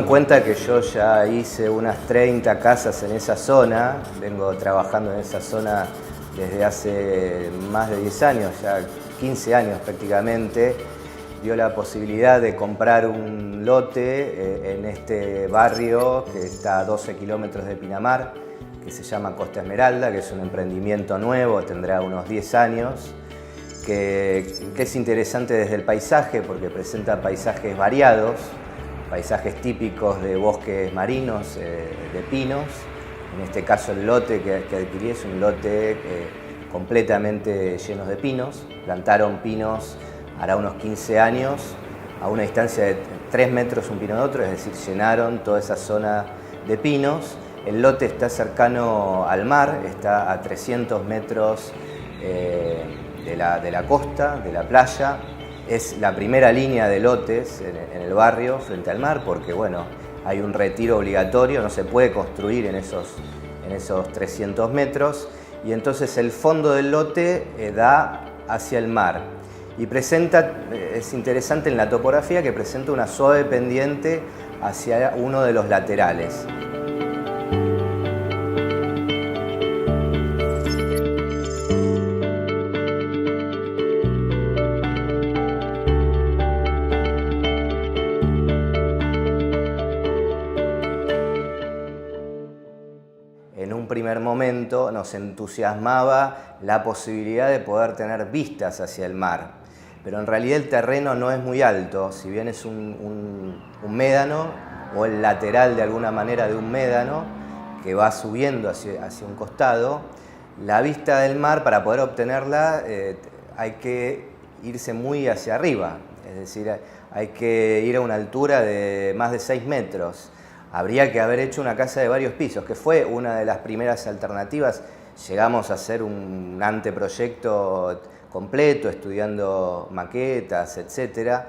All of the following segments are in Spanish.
en cuenta que yo ya hice unas 30 casas en esa zona, vengo trabajando en esa zona desde hace más de 10 años, ya 15 años prácticamente, dio la posibilidad de comprar un lote en este barrio que está a 12 kilómetros de Pinamar, que se llama Costa Esmeralda, que es un emprendimiento nuevo, tendrá unos 10 años, que es interesante desde el paisaje porque presenta paisajes variados, paisajes típicos de bosques marinos, de pinos. En este caso el lote que adquirí es un lote completamente lleno de pinos. Plantaron pinos hará unos 15 años a una distancia de 3 metros un pino de otro, es decir, llenaron toda esa zona de pinos. El lote está cercano al mar, está a 300 metros de la costa, de la playa. Es la primera línea de lotes en el barrio frente al mar porque, bueno, hay un retiro obligatorio, no se puede construir en esos 300 metros y entonces el fondo del lote da hacia el mar y presenta, es interesante en la topografía que presenta una suave pendiente hacia uno de los laterales. En un primer momento nos entusiasmaba la posibilidad de poder tener vistas hacia el mar, pero en realidad el terreno no es muy alto, si bien es un médano o el lateral de alguna manera de un médano que va subiendo hacia un costado. La vista del mar, para poder obtenerla, hay que irse muy hacia arriba, es decir, hay que ir a una altura de más de 6 metros. Habría que haber hecho una casa de varios pisos, que fue una de las primeras alternativas. Llegamos a hacer un anteproyecto completo, estudiando maquetas, etc.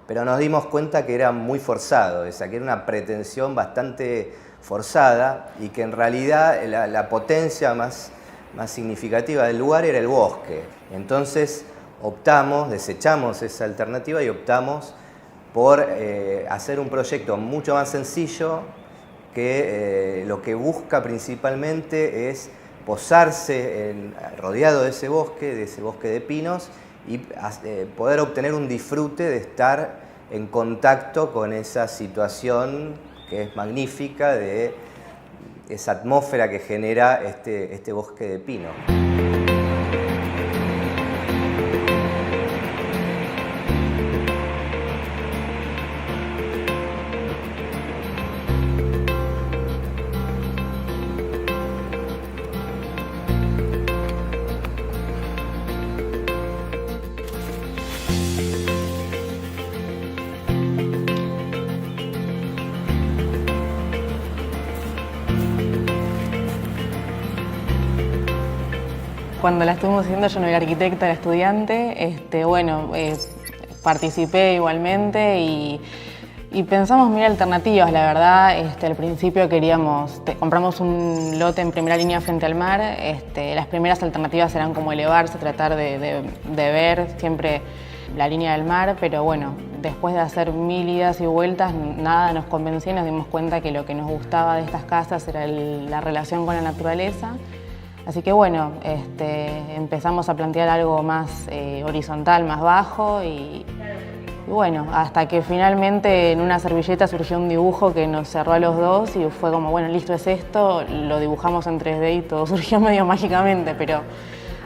Pero nos dimos cuenta que era muy forzado, que era una pretensión bastante forzada y que en realidad la potencia más significativa del lugar era el bosque. Entonces desechamos esa alternativa y optamos por hacer un proyecto mucho más sencillo que lo que busca principalmente es posarse rodeado de ese bosque de pinos y poder obtener un disfrute de estar en contacto con esa situación que es magnífica, de esa atmósfera que genera este bosque de pino. Cuando la estuvimos haciendo yo no era arquitecta, era estudiante, participé igualmente y pensamos mil alternativas, la verdad. Al principio compramos un lote en primera línea frente al mar. Las primeras alternativas eran como elevarse, tratar de ver siempre la línea del mar, pero bueno, después de hacer mil idas y vueltas, nada nos convencía y nos dimos cuenta que lo que nos gustaba de estas casas era la relación con la naturaleza. Así que bueno, empezamos a plantear algo más horizontal, más bajo y bueno, hasta que finalmente en una servilleta surgió un dibujo que nos cerró a los dos y fue como, bueno, listo, es esto, lo dibujamos en 3D y todo surgió medio mágicamente, pero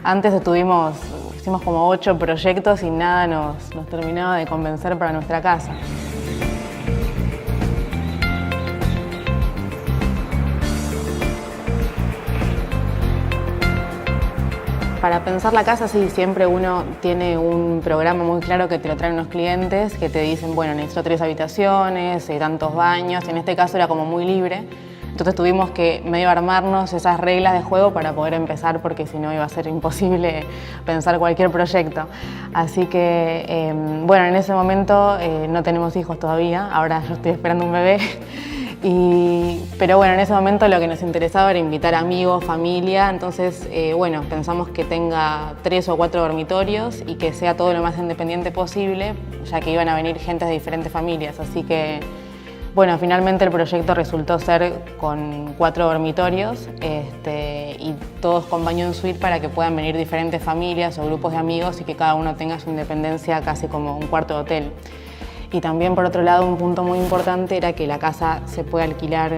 antes hicimos como 8 proyectos y nada nos terminaba de convencer para nuestra casa. Para pensar la casa, sí, siempre uno tiene un programa muy claro que te lo traen los clientes, que te dicen, bueno, necesito 3 habitaciones, tantos baños. En este caso era como muy libre. Entonces tuvimos que medio armarnos esas reglas de juego para poder empezar, porque si no iba a ser imposible pensar cualquier proyecto. Así que, bueno, en ese momento no tenemos hijos todavía, ahora yo estoy esperando un bebé. Pero bueno, en ese momento lo que nos interesaba era invitar amigos, familia, entonces bueno, pensamos que tenga 3 o 4 dormitorios y que sea todo lo más independiente posible, ya que iban a venir gente de diferentes familias, así que Bueno, finalmente el proyecto resultó ser con 4 dormitorios y todos con baño en suite para que puedan venir diferentes familias o grupos de amigos y que cada uno tenga su independencia casi como un cuarto de hotel. Y también, por otro lado, un punto muy importante era que la casa se pueda alquilar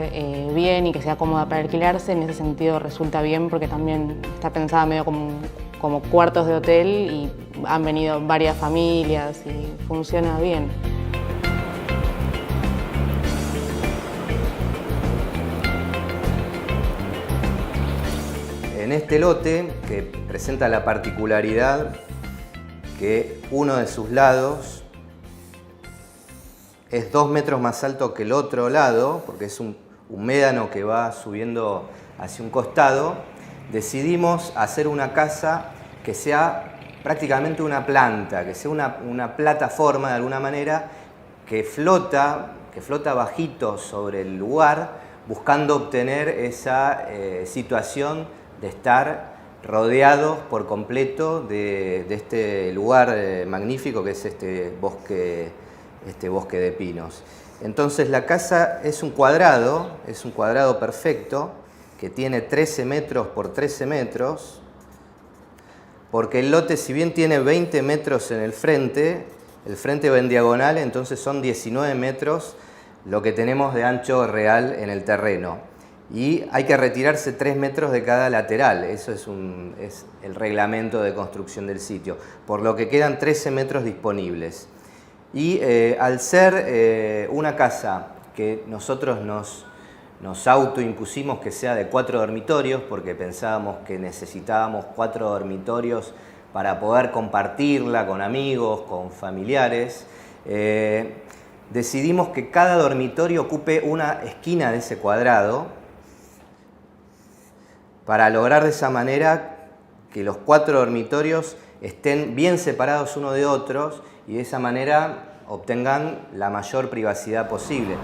bien y que sea cómoda para alquilarse. En ese sentido resulta bien porque también está pensada medio como cuartos de hotel y han venido varias familias y funciona bien. En este lote, que presenta la particularidad que uno de sus lados es 2 metros más alto que el otro lado, porque es un médano que va subiendo hacia un costado, decidimos hacer una casa que sea prácticamente una planta, que sea una plataforma de alguna manera que flota bajito sobre el lugar, buscando obtener esa situación de estar rodeados por completo de este lugar magnífico que es este bosque de pinos. Entonces la casa es un cuadrado perfecto que tiene 13 metros por 13 metros, porque el lote, si bien tiene 20 metros en el frente va en diagonal, entonces son 19 metros lo que tenemos de ancho real en el terreno. Y hay que retirarse 3 metros de cada lateral, eso es el reglamento de construcción del sitio, por lo que quedan 13 metros disponibles. Y al ser una casa que nosotros nos autoimpusimos que sea de 4 dormitorios, porque pensábamos que necesitábamos 4 dormitorios para poder compartirla con amigos, con familiares, decidimos que cada dormitorio ocupe una esquina de ese cuadrado para lograr de esa manera que los 4 dormitorios estén bien separados uno de otros y de esa manera obtengan la mayor privacidad posible.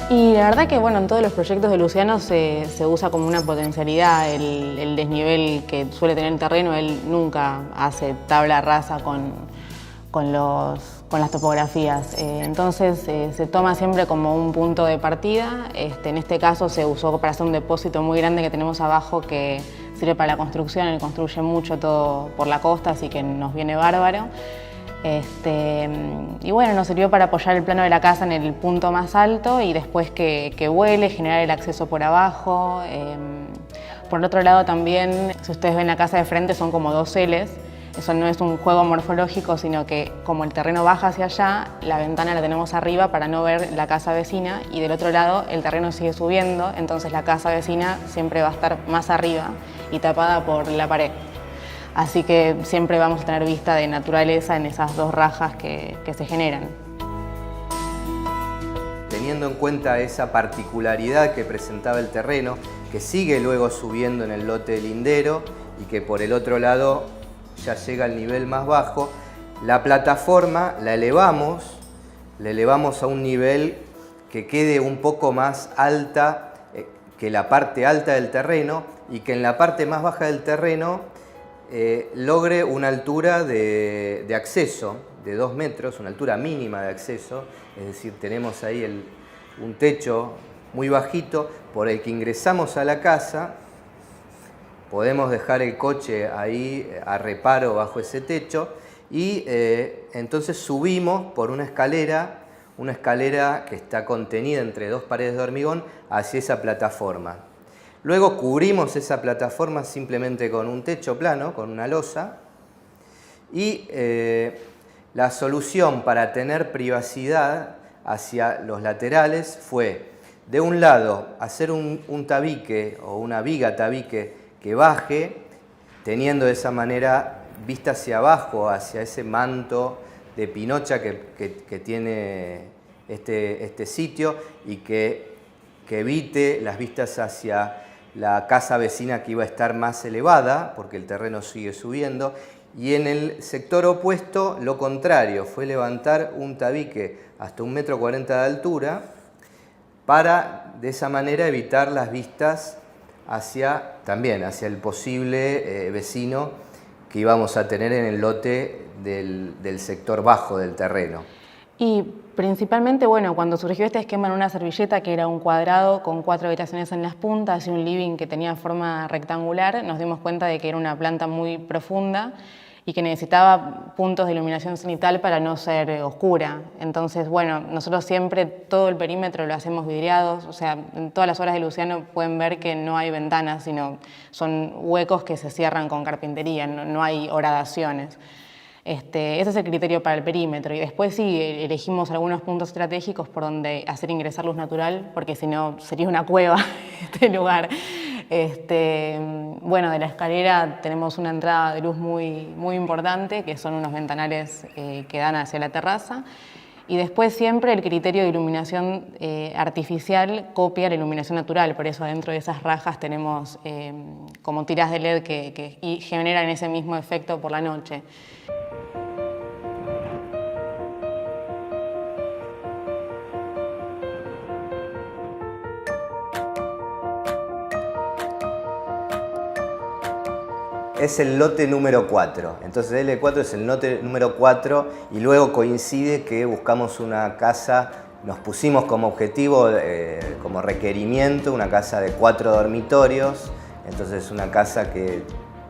Y la verdad que bueno, en todos los proyectos de Luciano se usa como una potencialidad el desnivel que suele tener el terreno. Él nunca hace tabla rasa con las topografías. Entonces se toma siempre como un punto de partida. En este caso se usó para hacer un depósito muy grande que tenemos abajo que sirve para la construcción. Él construye mucho todo por la costa, así que nos viene bárbaro. Y bueno, nos sirvió para apoyar el plano de la casa en el punto más alto y después que vuele, generar el acceso por abajo. Por el otro lado también, si ustedes ven la casa de frente, son como 2 Ls. Eso no es un juego morfológico, sino que como el terreno baja hacia allá, la ventana la tenemos arriba para no ver la casa vecina y del otro lado el terreno sigue subiendo, entonces la casa vecina siempre va a estar más arriba y tapada por la pared. Así que siempre vamos a tener vista de naturaleza en esas 2 rajas que se generan. Teniendo en cuenta esa particularidad que presentaba el terreno, que sigue luego subiendo en el lote lindero y que por el otro lado ya llega al nivel más bajo, la plataforma la elevamos a un nivel que quede un poco más alta que la parte alta del terreno y que en la parte más baja del terreno logre una altura de acceso de 2 metros, una altura mínima de acceso, es decir, tenemos ahí un techo muy bajito por el que ingresamos a la casa, podemos dejar el coche ahí a reparo bajo ese techo y entonces subimos por una escalera que está contenida entre 2 paredes de hormigón hacia esa plataforma. Luego cubrimos esa plataforma simplemente con un techo plano, con una losa, y la solución para tener privacidad hacia los laterales fue, de un lado, hacer un tabique o una viga tabique que baje, teniendo de esa manera vista hacia abajo, hacia ese manto de pinocha que tiene este sitio y que evite las vistas hacia la casa vecina que iba a estar más elevada, porque el terreno sigue subiendo, y en el sector opuesto lo contrario, fue levantar un tabique hasta 1,40 m de altura para de esa manera evitar las vistas hacia también hacia el posible vecino que íbamos a tener en el lote del sector bajo del terreno. Y principalmente, bueno, cuando surgió este esquema en una servilleta, que era un cuadrado con 4 habitaciones en las puntas y un living que tenía forma rectangular, nos dimos cuenta de que era una planta muy profunda y que necesitaba puntos de iluminación cenital para no ser oscura. Entonces, bueno, nosotros siempre todo el perímetro lo hacemos vidriados, o sea, en todas las obras de Luciano pueden ver que no hay ventanas, sino son huecos que se cierran con carpintería, no hay horadaciones. Ese es el criterio para el perímetro, y después sí elegimos algunos puntos estratégicos por donde hacer ingresar luz natural, porque si no sería una cueva este lugar. Bueno, de la escalera tenemos una entrada de luz muy importante, que son unos ventanales que dan hacia la terraza, y después siempre el criterio de iluminación artificial copia la iluminación natural, por eso dentro de esas rajas tenemos como tiras de LED que generan ese mismo efecto por la noche. Es el lote número 4, entonces L4 es el lote número 4 y luego coincide que buscamos una casa, nos pusimos como objetivo, como requerimiento, una casa de 4 dormitorios, entonces una casa que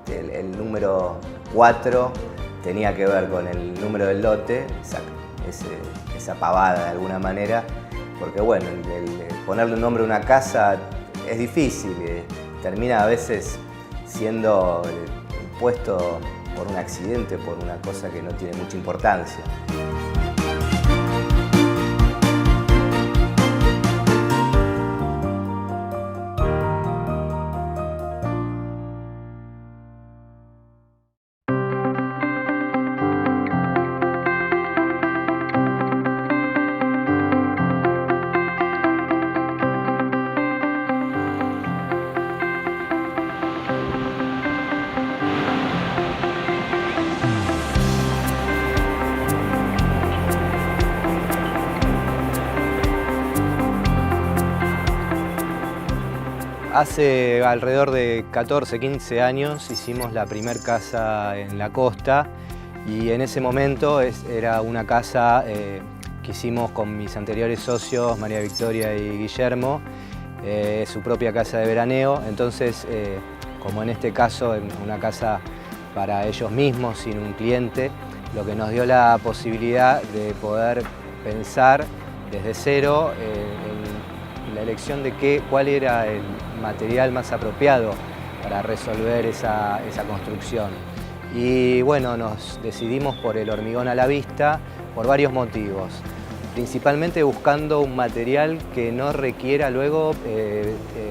el número 4 tenía que ver con el número del lote, esa pavada de alguna manera, porque bueno, el ponerle un nombre a una casa es difícil, termina a veces siendo puesto por un accidente, por una cosa que no tiene mucha importancia. Hace alrededor de 14, 15 años hicimos la primer casa en la costa y en ese momento era una casa que hicimos con mis anteriores socios, María Victoria y Guillermo, su propia casa de veraneo. Entonces, como en este caso, una casa para ellos mismos, sin un cliente, lo que nos dio la posibilidad de poder pensar desde cero en la elección de cuál era el material más apropiado para resolver esa construcción. Y bueno, nos decidimos por el hormigón a la vista por varios motivos. Principalmente buscando un material que no requiera luego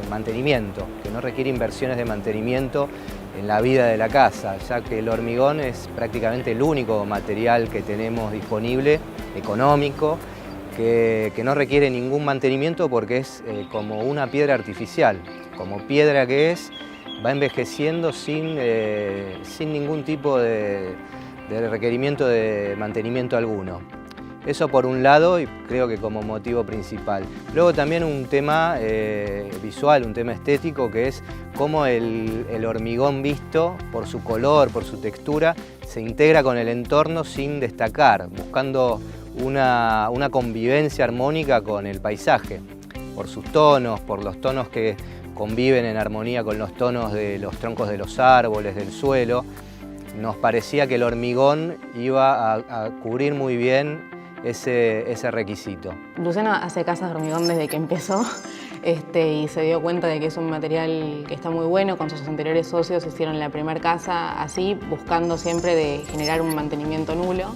mantenimiento, que no requiere inversiones de mantenimiento en la vida de la casa, ya que el hormigón es prácticamente el único material que tenemos disponible, económico, que no requiere ningún mantenimiento porque es como una piedra artificial. Como piedra que es, va envejeciendo sin ningún tipo de requerimiento de mantenimiento alguno. Eso por un lado, y creo que como motivo principal. Luego también un tema visual, un tema estético, que es cómo el hormigón visto, por su color, por su textura, se integra con el entorno sin destacar, buscando una convivencia armónica con el paisaje, por sus tonos, por los tonos que conviven en armonía con los tonos de los troncos de los árboles, del suelo. Nos parecía que el hormigón iba a cubrir muy bien ese requisito. Luciano hace casas de hormigón desde que empezó y se dio cuenta de que es un material que está muy bueno. Con sus anteriores socios hicieron la primera casa así, buscando siempre de generar un mantenimiento nulo.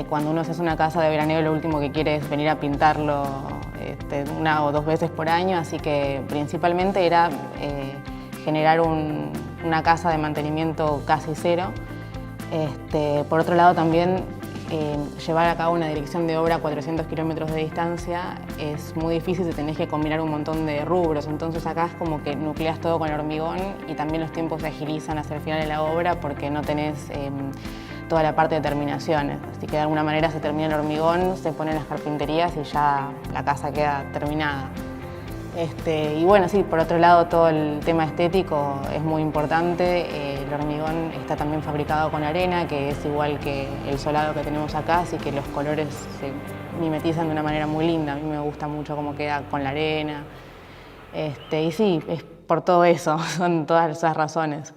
Cuando uno hace una casa de veraneo, lo último que quiere es venir a pintarlo 1 o 2 veces por año, así que principalmente era generar una casa de mantenimiento casi cero. Por otro lado también llevar a cabo una dirección de obra a 400 kilómetros de distancia es muy difícil si tenés que combinar un montón de rubros, entonces acá es como que nucleas todo con el hormigón y también los tiempos se agilizan hacia el final de la obra porque no tenés toda la parte de terminaciones, así que de alguna manera se termina el hormigón, se ponen las carpinterías y ya la casa queda terminada. Y bueno, sí, por otro lado todo el tema estético es muy importante. El hormigón está también fabricado con arena, que es igual que el solado que tenemos acá, así que los colores se mimetizan de una manera muy linda. A mí me gusta mucho cómo queda con la arena. Y sí, es por todo eso, son todas esas razones.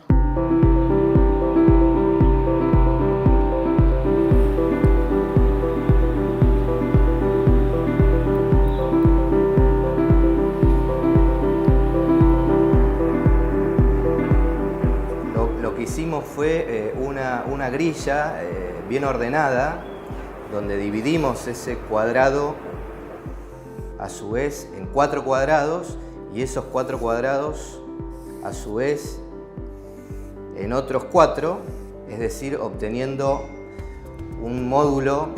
Lo que hicimos fue una grilla bien ordenada, donde dividimos ese cuadrado a su vez en 4 cuadrados y esos 4 cuadrados a su vez en otros 4, es decir, obteniendo un módulo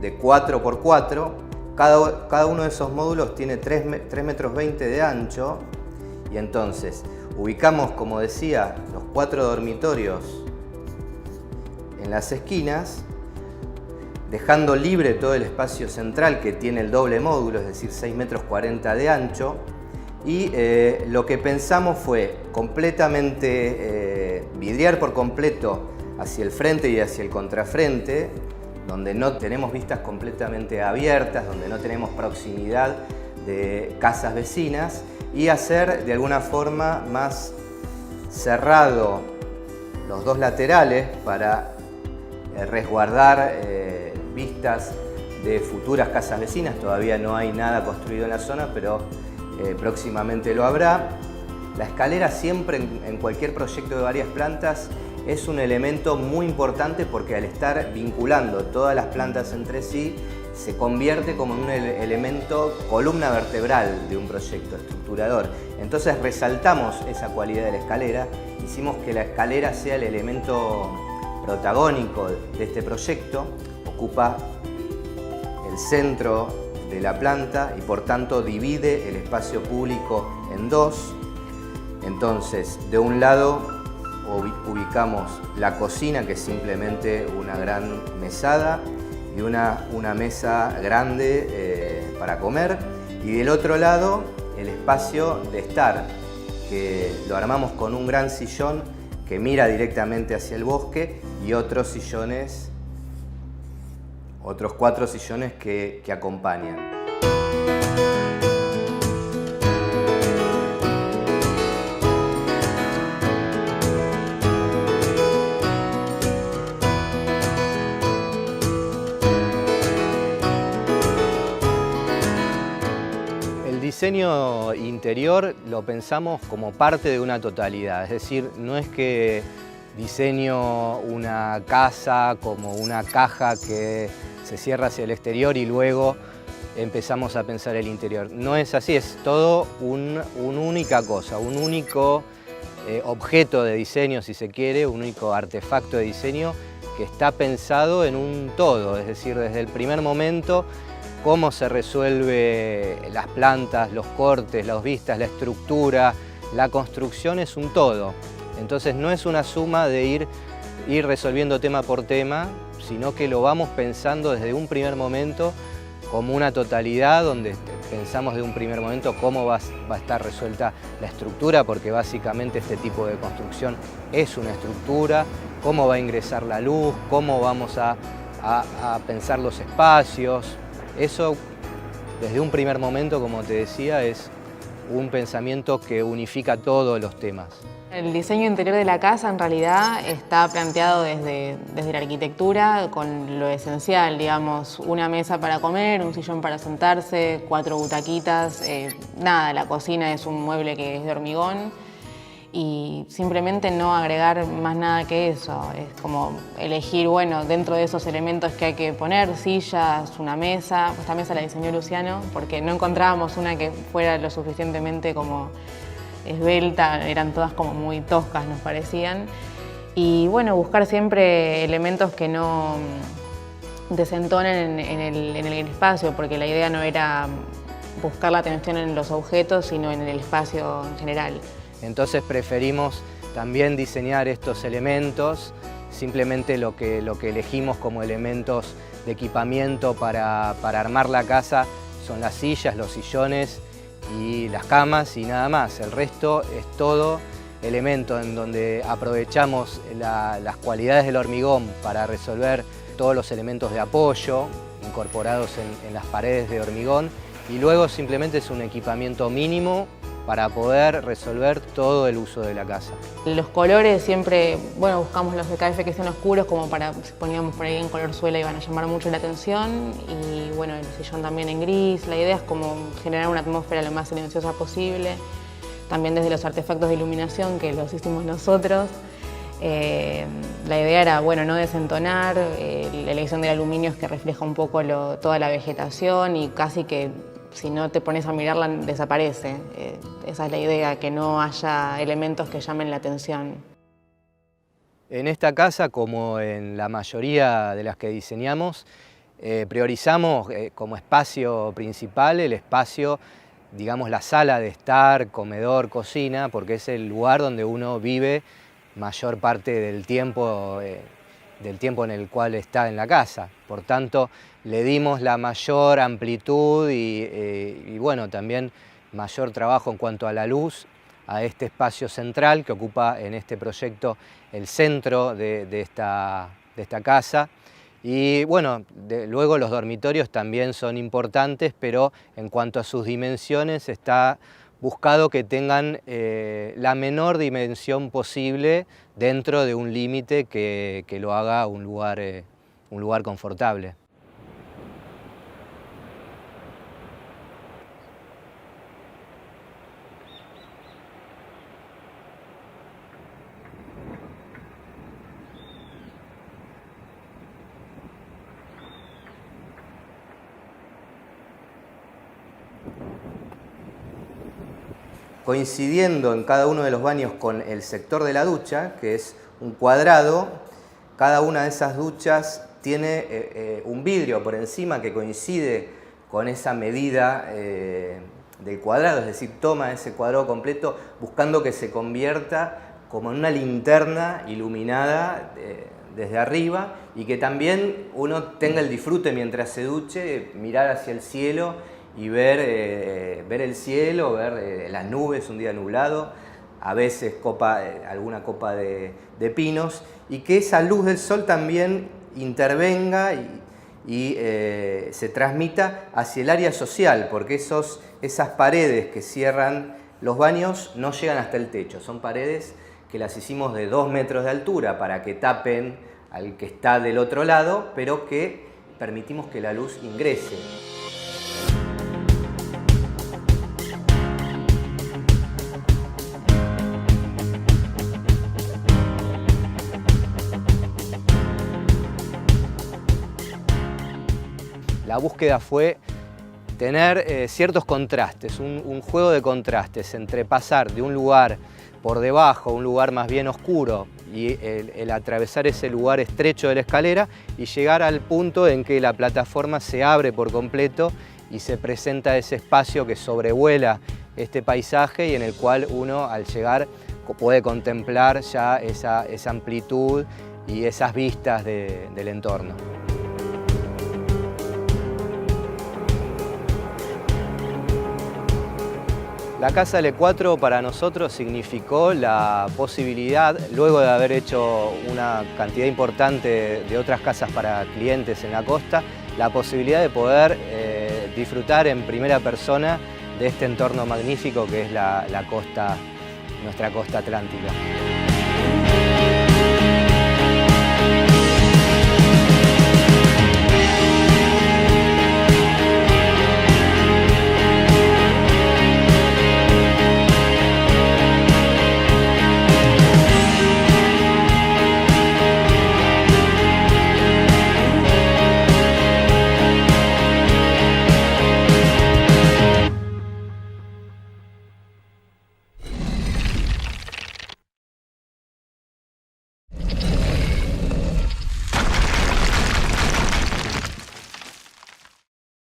de 4 por 4. Cada uno de esos módulos tiene 3,20 metros de ancho y entonces ubicamos, como decía, los 4 dormitorios en las esquinas, dejando libre todo el espacio central que tiene el doble módulo, es decir, 6,40 metros de ancho. Y lo que pensamos fue completamente vidriar por completo hacia el frente y hacia el contrafrente, donde no tenemos vistas completamente abiertas, donde no tenemos proximidad de casas vecinas, y hacer de alguna forma más cerrado los 2 laterales para resguardar vistas de futuras casas vecinas. Todavía no hay nada construido en la zona, pero próximamente lo habrá. La escalera siempre en cualquier proyecto de varias plantas es un elemento muy importante porque al estar vinculando todas las plantas entre sí se convierte como en un elemento, columna vertebral de un proyecto estructurador. Entonces resaltamos esa cualidad de la escalera, hicimos que la escalera sea el elemento protagónico de este proyecto, ocupa el centro de la planta y por tanto divide el espacio público en 2. Entonces, de un lado ubicamos la cocina, que es simplemente una gran mesada y una mesa grande para comer, y del otro lado el espacio de estar, que lo armamos con un gran sillón que mira directamente hacia el bosque y otros 4 sillones que acompañan. El diseño interior lo pensamos como parte de una totalidad, es decir, no es que diseño una casa como una caja que se cierra hacia el exterior y luego empezamos a pensar el interior. No es así, es todo una única cosa, un único objeto de diseño, si se quiere, un único artefacto de diseño que está pensado en un todo, es decir, desde el primer momento, cómo se resuelve las plantas, los cortes, las vistas, la estructura, la construcción es un todo. Entonces no es una suma de ir resolviendo tema por tema, sino que lo vamos pensando desde un primer momento como una totalidad, donde pensamos de un primer momento cómo va a estar resuelta la estructura, porque básicamente este tipo de construcción es una estructura, cómo va a ingresar la luz, cómo vamos a pensar los espacios. Eso, desde un primer momento, como te decía, es un pensamiento que unifica todos los temas. El diseño interior de la casa en realidad está planteado desde la arquitectura con lo esencial, digamos, una mesa para comer, un sillón para sentarse, 4 butaquitas, nada, la cocina es un mueble que es de hormigón y simplemente no agregar más nada que eso. Es como elegir, bueno, dentro de esos elementos que hay que poner, sillas, una mesa. Esta mesa la diseñó Luciano porque no encontrábamos una que fuera lo suficientemente como esbelta, eran todas como muy toscas, nos parecían. Y bueno, buscar siempre elementos que no desentonen en el espacio, porque la idea no era buscar la atención en los objetos, sino en el espacio en general. Entonces preferimos también diseñar estos elementos, simplemente lo que elegimos como elementos de equipamiento para armar la casa son las sillas, los sillones y las camas y nada más. El resto es todo elemento en donde aprovechamos las cualidades del hormigón para resolver todos los elementos de apoyo incorporados en las paredes de hormigón, y luego simplemente es un equipamiento mínimo para poder resolver todo el uso de la casa. Los colores siempre, bueno, buscamos los de KF que sean oscuros, como para, si poníamos por ahí en color suela iban a llamar mucho la atención, y bueno, el sillón también en gris. La idea es como generar una atmósfera lo más silenciosa posible, también desde los artefactos de iluminación que los hicimos nosotros. La idea era, bueno, no desentonar, la elección del aluminio es que refleja un poco toda la vegetación y casi que si no te pones a mirarla desaparece. Esa es la idea, que no haya elementos que llamen la atención. En esta casa, como en la mayoría de las que diseñamos, priorizamos como espacio principal el espacio, digamos, la sala de estar, comedor, cocina, porque es el lugar donde uno vive mayor parte del tiempo en el cual está en la casa. Por tanto, le dimos la mayor amplitud y bueno, también mayor trabajo en cuanto a la luz a este espacio central que ocupa en este proyecto el centro de esta casa. Y bueno, luego los dormitorios también son importantes, pero en cuanto a sus dimensiones está buscado que tengan la menor dimensión posible dentro de un límite que lo haga un lugar confortable. Coincidiendo en cada uno de los baños con el sector de la ducha, que es un cuadrado, cada una de esas duchas tiene un vidrio por encima que coincide con esa medida del cuadrado, es decir, toma ese cuadrado completo buscando que se convierta como en una linterna iluminada desde arriba, y que también uno tenga el disfrute mientras se duche, mirar hacia el cielo y ver el cielo, ver las nubes un día nublado, a veces alguna copa de pinos, y que esa luz del sol también intervenga y se transmita hacia el área social, porque esas paredes que cierran los baños no llegan hasta el techo, son paredes que las hicimos de 2 metros de altura para que tapen al que está del otro lado, pero que permitimos que la luz ingrese. La búsqueda fue tener ciertos contrastes, un juego de contrastes entre pasar de un lugar por debajo, un lugar más bien oscuro, y el atravesar ese lugar estrecho de la escalera y llegar al punto en que la plataforma se abre por completo y se presenta ese espacio que sobrevuela este paisaje y en el cual uno al llegar puede contemplar ya esa amplitud y esas vistas del entorno. La Casa L4 para nosotros significó la posibilidad, luego de haber hecho una cantidad importante de otras casas para clientes en la costa, la posibilidad de poder disfrutar en primera persona de este entorno magnífico que es nuestra costa atlántica.